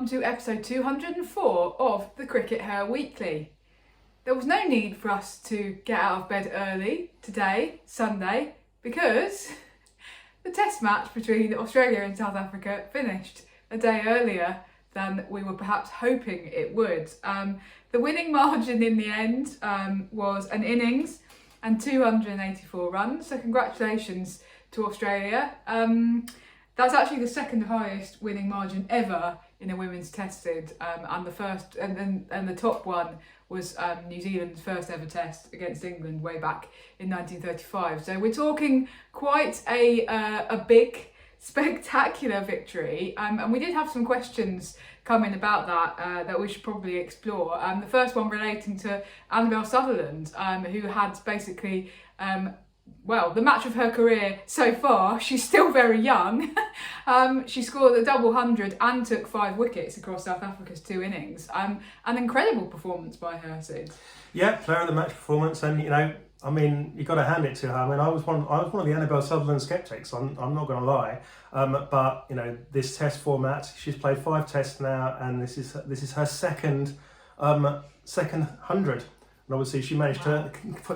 welcome to episode 204 of the CRICKETher Weekly. There was no need for us to get out of bed early today, Sunday, because the test match between Australia and South Africa finished a day earlier than we were perhaps hoping it would. The winning margin in the end was an innings and 284 runs, so congratulations to Australia. That's actually the second highest winning margin ever in a women's tested, and the first and the top one was New Zealand's first ever test against England way back in 1935. So we're talking quite a big, spectacular victory, and we did have some questions come in about that we should probably explore. The first one relating to Annabel Sutherland, who had basically the match of her career so far. She's still very young. She scored a double 100 and took 5 wickets across South Africa's 2 innings. An incredible performance by her, Sid. Yeah, player of the match performance, and you got to hand it to her. I mean, I was one of the Annabel Sutherland skeptics. I'm not going to lie, but this test format, she's played 5 tests now, and this is her second 100, and obviously she managed to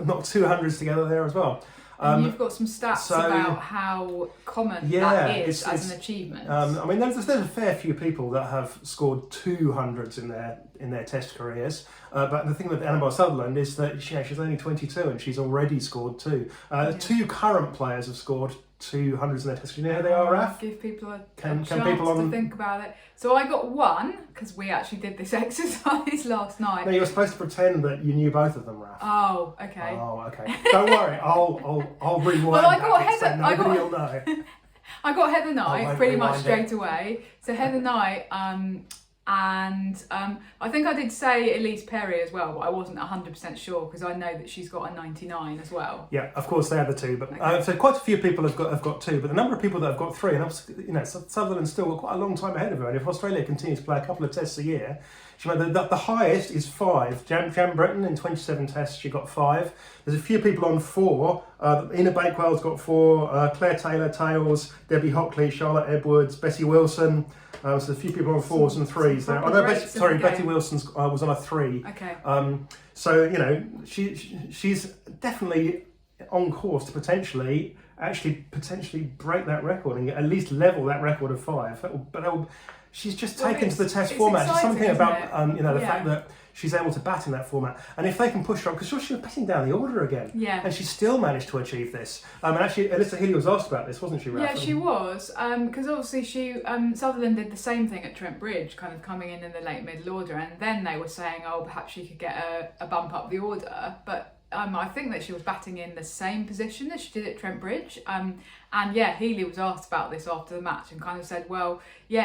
knock 2 hundreds together there as well. And you've got some stats about how common that is as an achievement. There's a fair few people that have scored 200s in their test careers. But the thing with Annabel Sutherland is that she's only 22 and she's already scored 2. 2 current players have scored 200s in their test. You know who they are, Raf? Give people a chance to think about it. So I got 1 because we actually did this exercise last night. No, you were supposed to pretend that you knew both of them, Raf. Oh, okay. Oh, okay. Don't worry, I'll rewind. Well, I got Heather. So nobody will know. I got Heather Knight pretty much straight away. So Heather Knight, and I think I did say Elise Perry as well, but I wasn't 100% sure because I know that she's got a 99 as well. Yeah, of course they are the 2, but okay. So quite a few people have got 2, but the number of people that have got 3, and obviously Sutherland's still quite a long time ahead of her, and if Australia continues to play a couple of tests a year, the highest is 5. Jan Britton in 27 tests, she got 5. There's a few people on 4. Ina Bakewell's got 4. Claire Taylor-Tails, Debbie Hockley, Charlotte Edwards, Bessie Wilson. So there's a few people on 4s and 3s there. Betty Wilson was on a 3. Okay. She's definitely on course to potentially break that record and at least level that record of 5. But she's just taken to the test format. There's something about the fact that she's able to bat in that format, and if they can push her up, because she was batting down the order again, and she still managed to achieve this. And actually, Alyssa Healy was asked about this, wasn't she, Raph? Yeah, she was, because obviously Sutherland did the same thing at Trent Bridge, kind of coming in the late middle order, and then they were saying, perhaps she could get a bump up the order, but I think that she was batting in the same position as she did at Trent Bridge. Healy was asked about this after the match and kind of said,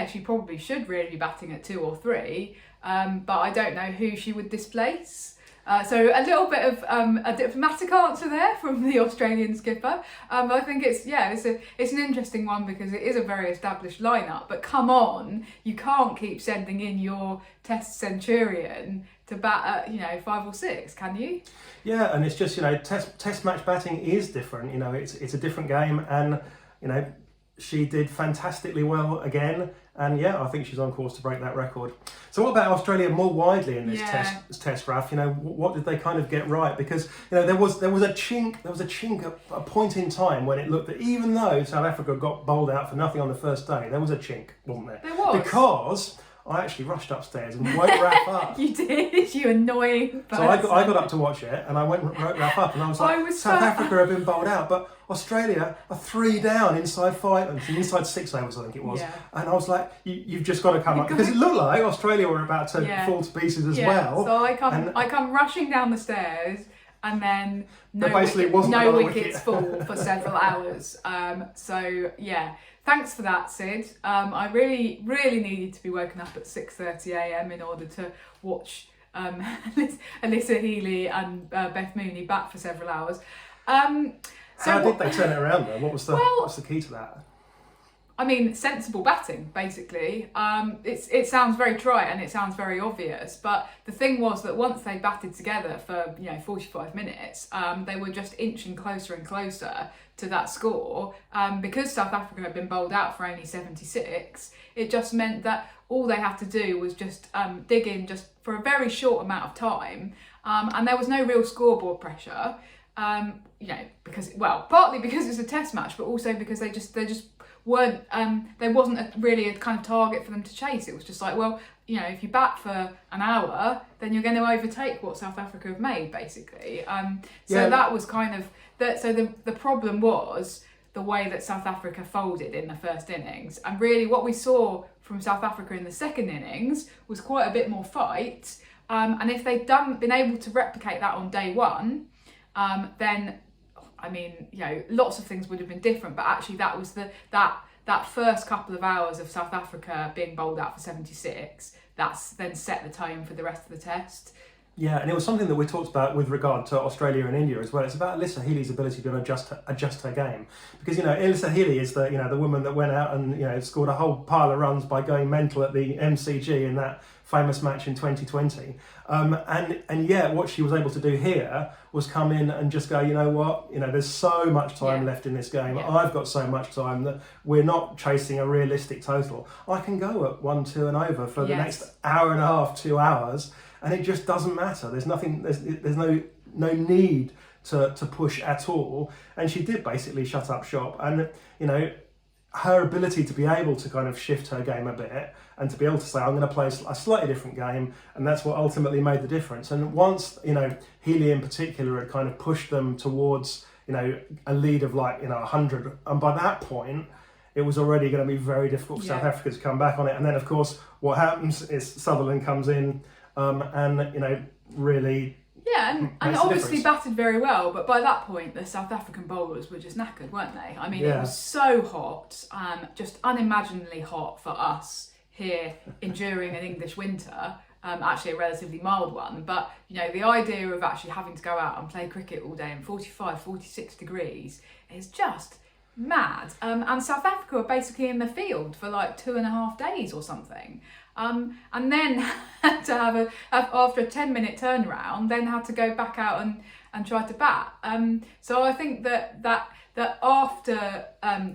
she probably should really be batting at 2 or 3, but I don't know who she would displace. So a little bit of a diplomatic answer there from the Australian skipper. But I think it's an interesting one because it is a very established lineup. But come on, you can't keep sending in your Test centurion to bat at 5 or 6, can you? Yeah, and it's just test match batting is different. It's a different game, and she did fantastically well again. And I think she's on course to break that record. So what about Australia more widely in this test, Raf? What did they kind of get right? Because there was a chink at a point in time when it looked that even though South Africa got bowled out for nothing on the first day, there was a chink, wasn't there? There was. Because I actually rushed upstairs and woke Raf up. You did, you annoying person. So I got up to watch it, and I went and woke Raf up, and I was like, South Africa have been bowled out, but Australia are 3 down inside 6 overs, I think it was. Yeah. And I was like, you've just got to come up, because it looked like Australia were about to fall to pieces as well. So I come rushing down the stairs, and then no wickets fall for several hours. Thanks for that, Sid. I really, really needed to be woken up at 6:30 a.m. in order to watch Alyssa Healy and Beth Mooney bat for several hours. How did they turn it around though? What's the key to that? I mean, sensible batting, basically. It sounds very trite and it sounds very obvious, but the thing was that once they batted together for 45 minutes, they were just inching closer and closer to that score. Because South Africa had been bowled out for only 76, it just meant that all they had to do was just dig in just for a very short amount of time, and there was no real scoreboard pressure. Because partly because it's a test match, but also because they just weren't. There wasn't really a kind of target for them to chase. It was just like, well, if you bat for an hour, then you're going to overtake what South Africa have made, basically. That was kind of that. So the problem was the way that South Africa folded in the first innings, and really what we saw from South Africa in the second innings was quite a bit more fight. And if they'd been able to replicate that on day one, then lots of things would have been different. But actually, that was that first couple of hours of South Africa being bowled out for 76. That's then set the tone for the rest of the test. Yeah, and it was something that we talked about with regard to Australia and India as well. It's about Alyssa Healy's ability to adjust her game, because Alyssa Healy is the woman that went out and scored a whole pile of runs by going mental at the MCG in that famous match in 2020. And yet what she was able to do here was come in and just go, there's so much time left in this game. Yeah. I've got so much time that we're not chasing a realistic total. I can go at 1-2 and over for the next hour and a half, 2 hours. And it just doesn't matter. There's nothing. There's no need to push at all. And she did basically shut up shop. And her ability to be able to kind of shift her game a bit and to be able to say, I'm going to play a slightly different game, and that's what ultimately made the difference. And once Healy in particular had kind of pushed them towards a lead of 100, and by that point it was already going to be very difficult for South Africa to come back on it. And then of course what happens is Sutherland comes in. Really. Yeah, and obviously batted very well, but by that point the South African bowlers were just knackered, weren't they? I mean, it was so hot, just unimaginably hot for us here enduring an English winter, actually a relatively mild one, but the idea of actually having to go out and play cricket all day in 45, 46 degrees is just mad. And South Africa were basically in the field for 2.5 days or something. And then had to have after a 10-minute turnaround, then had to go back out and try to bat. So I think that after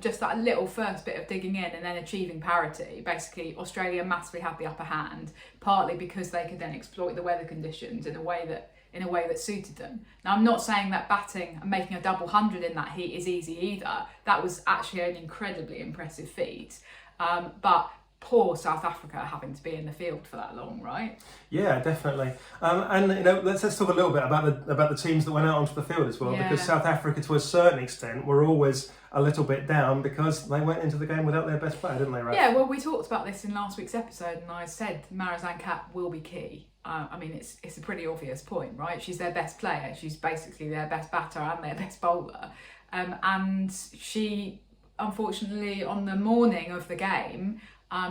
just that little first bit of digging in and then achieving parity, basically Australia massively had the upper hand, partly because they could then exploit the weather conditions in a way that suited them. Now, I'm not saying that batting and making a double 100 in that heat is easy either. That was actually an incredibly impressive feat. But poor South Africa having to be in the field for that long, right? Yeah, definitely. And let's talk a little bit about the teams that went out onto the field as well, because South Africa, to a certain extent, were always a little bit down because they went into the game without their best player, didn't they, Raf? Yeah, well, we talked about this in last week's episode, and I said Marizanne Kapp will be key. I mean, it's a pretty obvious point, right? She's their best player. She's basically their best batter and their best bowler. And she, unfortunately, on the morning of the game,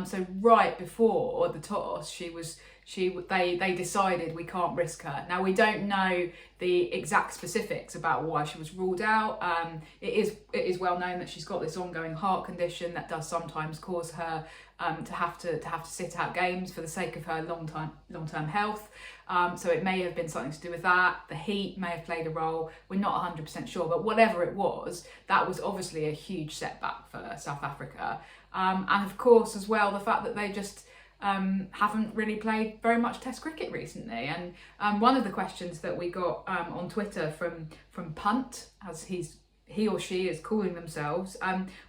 so right before the toss, they decided we can't risk her. Now, we don't know the exact specifics about why she was ruled out. It is well known that she's got this ongoing heart condition that does sometimes cause her to have to sit out games for the sake of her long-term health. So it may have been something to do with that. The heat may have played a role. We're not 100% sure, but whatever it was, that was obviously a huge setback for South Africa. And of course, as well, the fact that they just haven't really played very much Test cricket recently. And one of the questions that we got on Twitter from Punt, as he or she is calling themselves,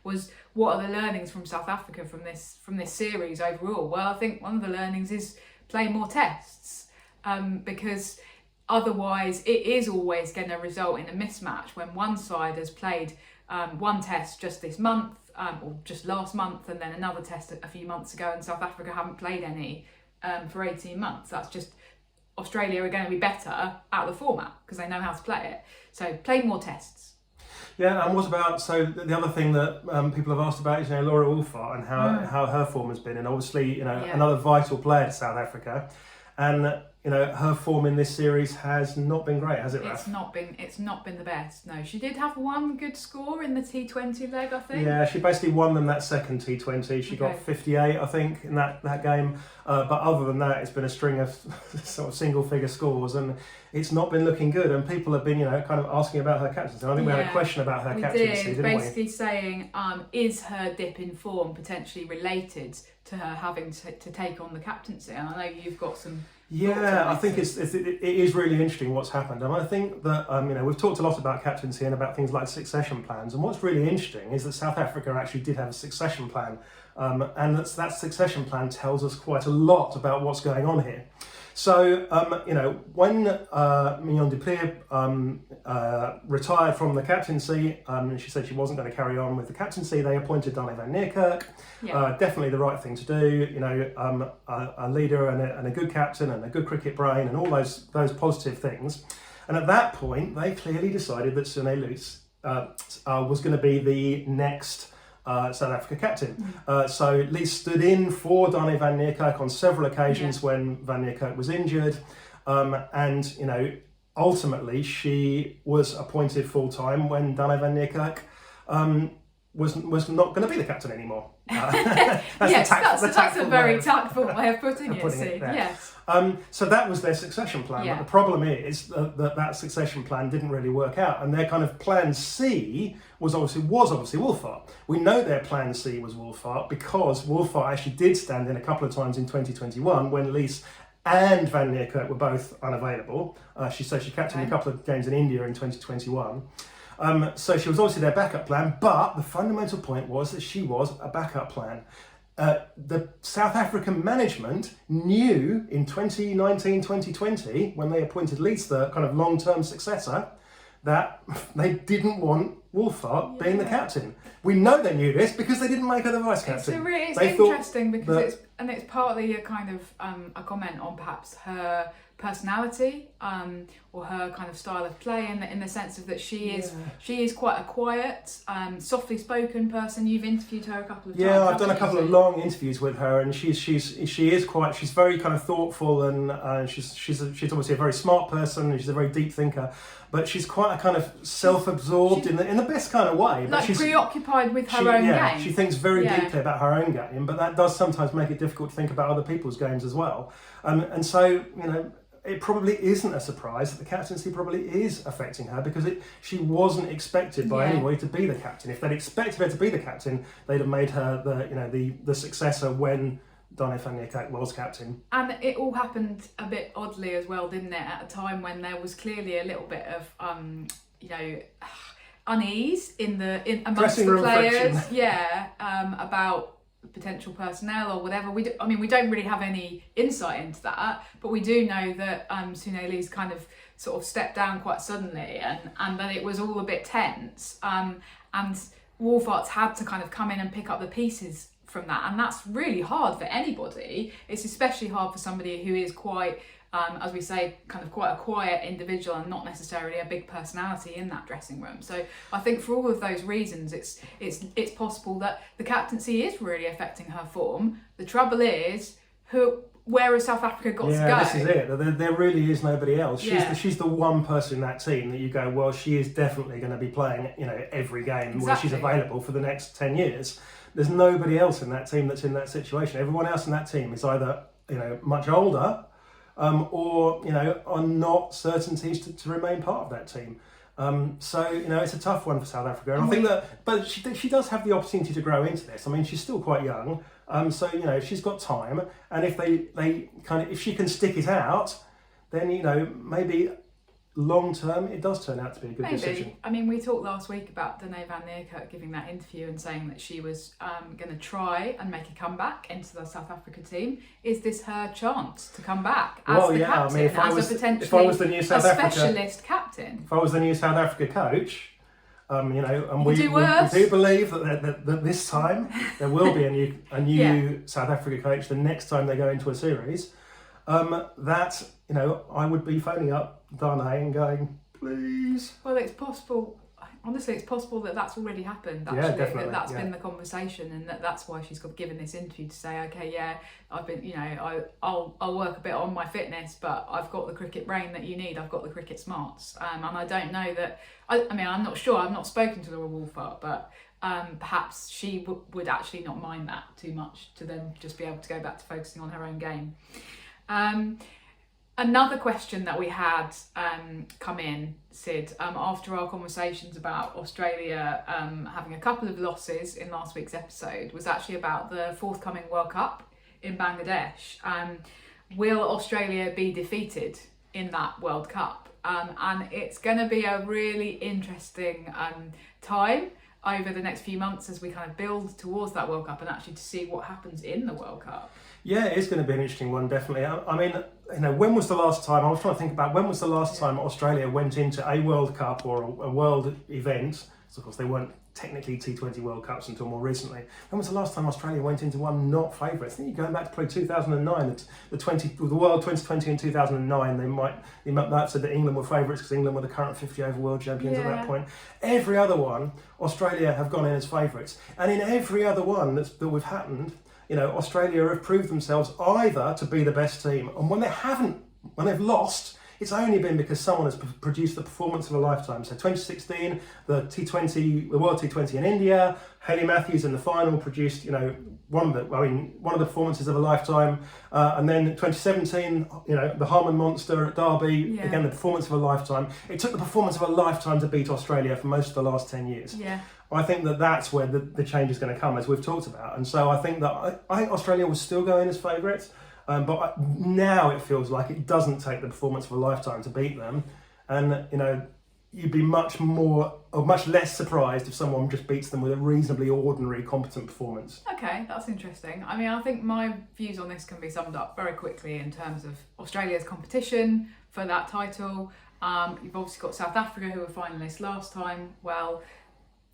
was what are the learnings from South Africa from this series overall? Well, I think one of the learnings is play more tests, because otherwise it is always going to result in a mismatch when one side has played one test just this month, or just last month, and then another test a few months ago, and South Africa haven't played any for 18 months. That's just, Australia are going to be better out of the format because they know how to play it. So play more tests. Yeah, and what about, so the other thing that people have asked about is Laura Wolvaardt and how her form has been, and obviously another vital player to South Africa. And her form in this series has not been great, has it, Raf? It's not been the best. No, she did have one good score in the T20 leg, I think. Yeah, she basically won them that second T20. She got 58, I think, in that game. But other than that, it's been a string of sort of single-figure scores, and it's not been looking good. And people have been, kind of asking about her captaincy. I think we had a question about her captaincy, didn't we? Basically saying, is her dip in form potentially related to her having to take on the captaincy? And I know you've got some. Yeah, I think it is really interesting what's happened, and I think that we've talked a lot about captaincy and about things like succession plans. And what's really interesting is that South Africa actually did have a succession plan, and that succession plan tells us quite a lot about what's going on here. So, when Mignon du Preez retired from the captaincy, she said she wasn't going to carry on with the captaincy. They appointed Dane van Niekerk. Yeah. Definitely the right thing to do. A leader and a good captain and a good cricket brain and all those positive things. And at that point, they clearly decided that Sune Luus was going to be the next South Africa captain. So Lee stood in for Dane van Niekerk on several occasions when van Niekerk was injured, and ultimately she was appointed full time when Dane van Niekerk was not going to be the captain anymore. That's a very tactful way of putting it. Yes. So that was their succession plan. But the problem is that succession plan didn't really work out, and their kind of plan C was obviously Wolvaardt. We know their plan C was Wolvaardt because Wolvaardt actually did stand in a couple of times in 2021 when Lees and van Niekerk were both unavailable. She said she captained a couple of games in India in 2021. So she was obviously their backup plan, but the fundamental point was that she was a backup plan. The South African management knew in 2019-2020, when they appointed Leeds the kind of long-term successor, that they didn't want Wolvaardt being the captain. We know they knew this because they didn't make her the vice captain. It's interesting because it's partly a kind of a comment on perhaps her personality or her kind of style of play in the sense of that she is quite a quiet, softly spoken person. You've interviewed her a couple of times. Yeah, I've done a couple of long interviews with her, and she's very kind of thoughtful, and she's obviously a very smart person, and she's a very deep thinker. But she's quite a kind of self-absorbed in the best kind of way. But she's preoccupied with her own game. She thinks very deeply about her own game, but that does sometimes make it difficult to think about other people's games as well. And so, it probably isn't a surprise that the captaincy probably is affecting her because she wasn't expected by anybody to be the captain. If they'd expected her to be the captain, they'd have made her the successor when Dane van Niekerk was captain. And it all happened a bit oddly as well, didn't it? At a time when there was clearly a little bit of unease amongst the players. About potential personnel or whatever. We don't really have any insight into that, but we do know that Sune Lee's kind of sort of stepped down quite suddenly, and then it was all a bit tense. And Wolvaardt had to kind of come in and pick up the pieces from that, and that's really hard for anybody. It's especially hard for somebody who is quite, as we say, kind of quite a quiet individual and not necessarily a big personality in that dressing room. So I think for all of those reasons, it's possible that the captaincy is really affecting her form. The trouble is, where has South Africa got to go? Yeah, this is it. There really is nobody else. She's the one person in that team that you go, well, she is definitely going to be playing, every game where she's available for the next 10 years. There's nobody else in that team that's in that situation. Everyone else in that team is either, much older, or are not certainties to remain part of that team. So it's a tough one for South Africa, and I think but she does have the opportunity to grow into this. I mean, she's still quite young, so she's got time, and if if she can stick it out, then maybe long term it does turn out to be a good decision. I mean, we talked last week about Dane van Niekerk giving that interview and saying that she was going to try and make a comeback into the South Africa team. Is this her chance to come back as the captain, if I was the new South Africa specialist captain? If I was the new South Africa coach, and we do believe that this time there will be a new South Africa coach the next time they go into a series. I would be phoning up Dane and going, please. Well, it's possible honestly, it's possible that that's already happened. Actually, Yeah, definitely. That's been the conversation, and that's why she's got given this interview to say, okay, yeah, I've been, I'll work a bit on my fitness, but I've got the cricket brain that you need. I've got the cricket smarts, and I don't know that. I mean, I'm not sure. I've not spoken to Laura Wolvaardt, but perhaps she would actually not mind that too much, to then just be able to go back to focusing on her own game. Another question that we had come in, Sid, after our conversations about Australia having a couple of losses in last week's episode, was actually about the forthcoming World Cup in Bangladesh. Will Australia be defeated in that World Cup? And it's going to be a really interesting time over the next few months as we kind of build towards that World Cup, and actually to see what happens in the World Cup. Yeah, it is going to be an interesting one, definitely. I mean, when was the last time, I was trying to think about when was the last time Australia went into a World Cup or a world event. So, of course, they weren't technically T20 World Cups until more recently. When was the last time Australia went into one not favourites? I think you're going back to probably 2009, the World 2020 in 2009. They might said that England were favourites because England were the current 50 over world champions at that point. Every other one, Australia have gone in as favourites, and in every other one that we've happened, Australia have proved themselves either to be the best team, and when they've lost, it's only been because someone has produced the performance of a lifetime. So 2016, the World T20 in India, Hayley Matthews in the final produced, one of the performances of a lifetime. And then 2017, the Harman Monster at Derby, again, the performance of a lifetime. It took the performance of a lifetime to beat Australia for most of the last 10 years. Yeah. I think that's where the change is going to come, as we've talked about. And so I think Australia will still go in as favourites. But now it feels like it doesn't take the performance of a lifetime to beat them. And, you'd be much less surprised if someone just beats them with a reasonably ordinary, competent performance. Okay, that's interesting. I mean, I think my views on this can be summed up very quickly in terms of Australia's competition for that title. You've obviously got South Africa, who were finalists last time. Well,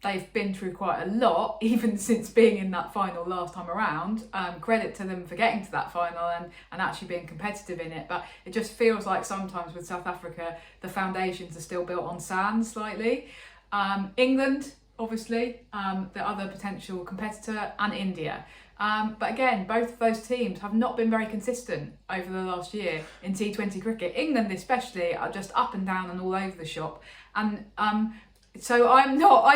they've been through quite a lot, even since being in that final last time around. Credit to them for getting to that final and actually being competitive in it. But it just feels like sometimes with South Africa, the foundations are still built on sand slightly. England, obviously, the other potential competitor, and India. But again, both of those teams have not been very consistent over the last year in T20 cricket. England especially are just up and down and all over the shop. And so I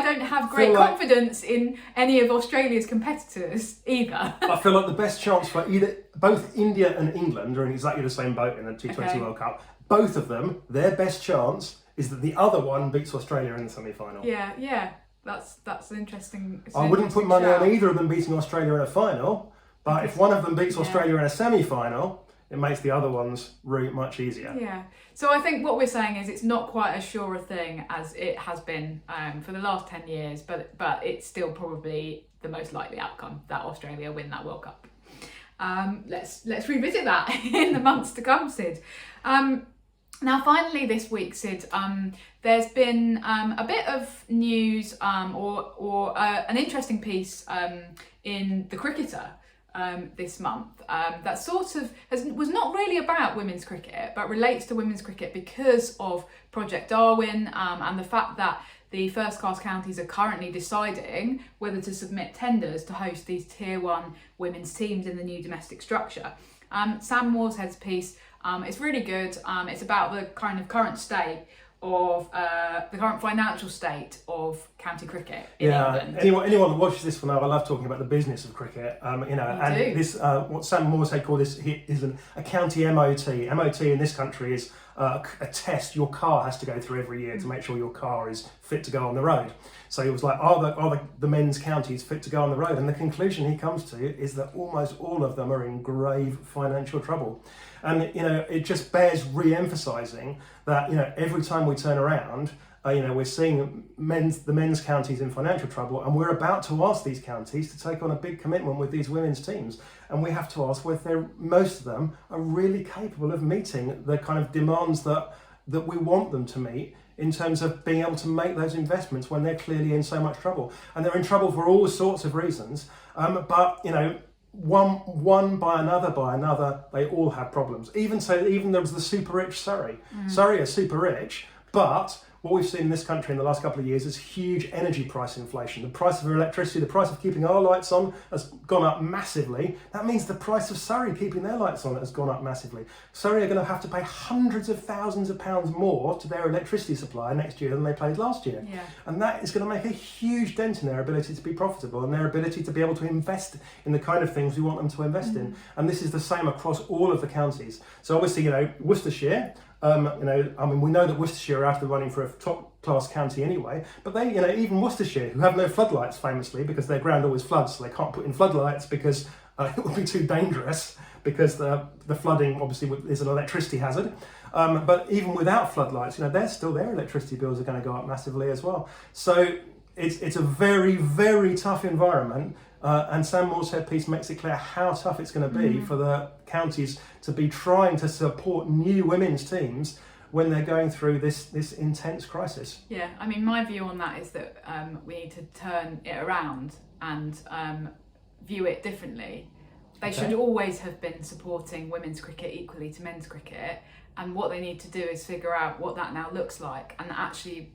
don't have great confidence in any of Australia's competitors either. I feel like the best chance for both India and England are in exactly the same boat in the T20 World Cup. Both of them, their best chance is that the other one beats Australia in the semi-final. Yeah. That's an interesting. I wouldn't put money on either of them beating Australia in a final, but if one of them beats Australia in a semi-final, it makes the other one's route much easier. Yeah. So I think what we're saying is it's not quite as sure a thing as it has been for the last 10 years, but it's still probably the most likely outcome that Australia win that World Cup. Let's revisit that in the months to come, Sid. Now, finally this week, Sid, there's been a bit of news or an interesting piece in the Cricketer this month that sort of was not really about women's cricket, but relates to women's cricket because of Project Darwin and the fact that the first class counties are currently deciding whether to submit tenders to host these tier 1 women's teams in the new domestic structure. Sam Moorehead's piece is really good. It's about the kind of current state of the current financial state of county cricket in England. Anyone that watches this will know I love talking about the business of cricket. This what Sam Moorehead called this is a county MOT. MOT in this country is a test your car has to go through every year to make sure your car is fit to go on the road. So it was like, are the men's counties fit to go on the road? And the conclusion he comes to is that almost all of them are in grave financial trouble. And it just bears re-emphasising that every time we turn around, we're seeing the men's counties in financial trouble, and we're about to ask these counties to take on a big commitment with these women's teams, and we have to ask whether most of them are really capable of meeting the kind of demands that we want them to meet in terms of being able to make those investments when they're clearly in so much trouble. And they're in trouble for all sorts of reasons, but one by another, they all have problems. Even there was the super rich Surrey. Surrey are super rich, but what we've seen in this country in the last couple of years is huge energy price inflation. The price of electricity, the price of keeping our lights on has gone up massively. That means the price of Surrey keeping their lights on has gone up massively. Surrey are going to have to pay hundreds of thousands of pounds more to their electricity supplier next year than they paid last year. Yeah. And that is going to make a huge dent in their ability to be profitable and their ability to be able to invest in the kind of things we want them to invest in. And this is the same across all of the counties. So obviously, Worcestershire, we know that Worcestershire are out of the running for a top class county anyway, but they, even Worcestershire, who have no floodlights famously because their ground always floods, so they can't put in floodlights because it would be too dangerous because the flooding obviously is an electricity hazard. But even without floodlights, their electricity bills are going to go up massively as well. So it's a very, very tough environment. And Sam Moore's piece makes it clear how tough it's going to be for the counties to be trying to support new women's teams when they're going through this intense crisis. Yeah, I mean, my view on that is that we need to turn it around and view it differently. They should always have been supporting women's cricket equally to men's cricket, and what they need to do is figure out what that now looks like. And actually,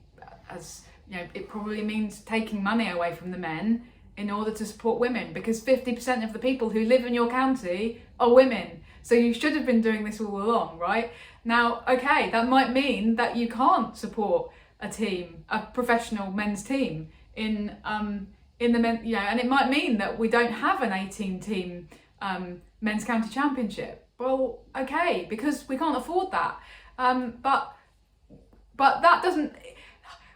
it probably means taking money away from the men in order to support women, because 50% of the people who live in your county are women. So you should have been doing this all along, right? Now, okay, that might mean that you can't support a professional men's team in the men, and it might mean that we don't have an 18-team men's county championship. Well, okay, because we can't afford that. But that doesn't.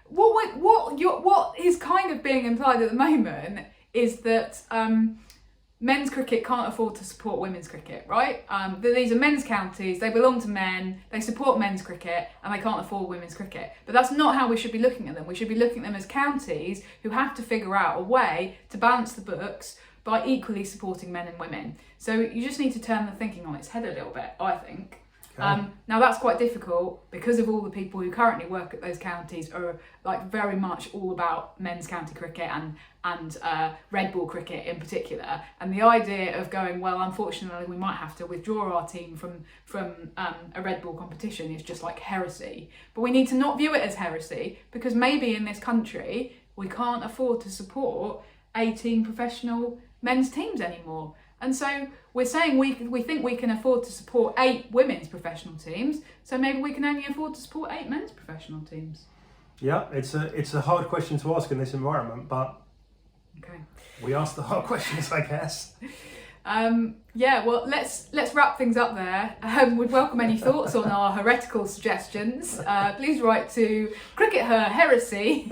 What is kind of being implied at the moment is that men's cricket can't afford to support women's cricket, right? These are men's counties, they belong to men, they support men's cricket, and they can't afford women's cricket. But that's not how we should be looking at them. We should be looking at them as counties who have to figure out a way to balance the books by equally supporting men and women. So you just need to turn the thinking on its head a little bit, I think. Okay. Now that's quite difficult because of all the people who currently work at those counties are very much all about men's county cricket and red ball cricket in particular. And the idea of going, well, unfortunately we might have to withdraw our team from a red ball competition is just like heresy. But we need to not view it as heresy, because maybe in this country we can't afford to support 18 professional men's teams anymore. And so we're saying we think we can afford to support 8 women's professional teams, so maybe we can only afford to support 8 men's professional teams. Yeah, it's a hard question to ask in this environment, but okay, we ask the hard questions, I guess. Well, let's wrap things up there. We'd welcome any thoughts on our heretical suggestions. Please write to CRICKETher Heresy.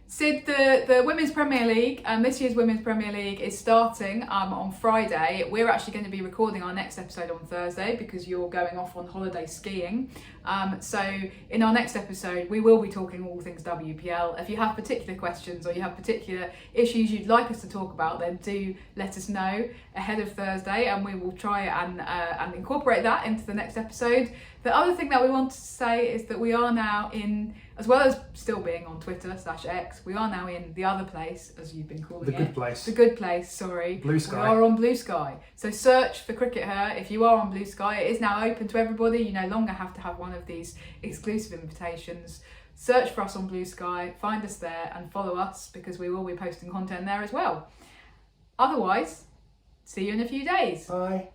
Sid, the Women's Premier League, this year's Women's Premier League is starting on Friday. We're actually going to be recording our next episode on Thursday because you're going off on holiday skiing. So in our next episode, we will be talking all things WPL. If you have particular questions or you have particular issues you'd like us to talk about, then do let us know ahead of Thursday, and we will try and incorporate that into the next episode. The other thing that we want to say is that we are now in, as well as still being on Twitter/X, we are now in the other place, as you've been calling it. The good place. The good place, sorry. Blue Sky. We are on Blue Sky. So search for CRICKETher if you are on Blue Sky. It is now open to everybody. You no longer have to have one of these exclusive invitations. Search for us on Blue Sky, find us there and follow us, because we will be posting content there as well. Otherwise, see you in a few days. Bye.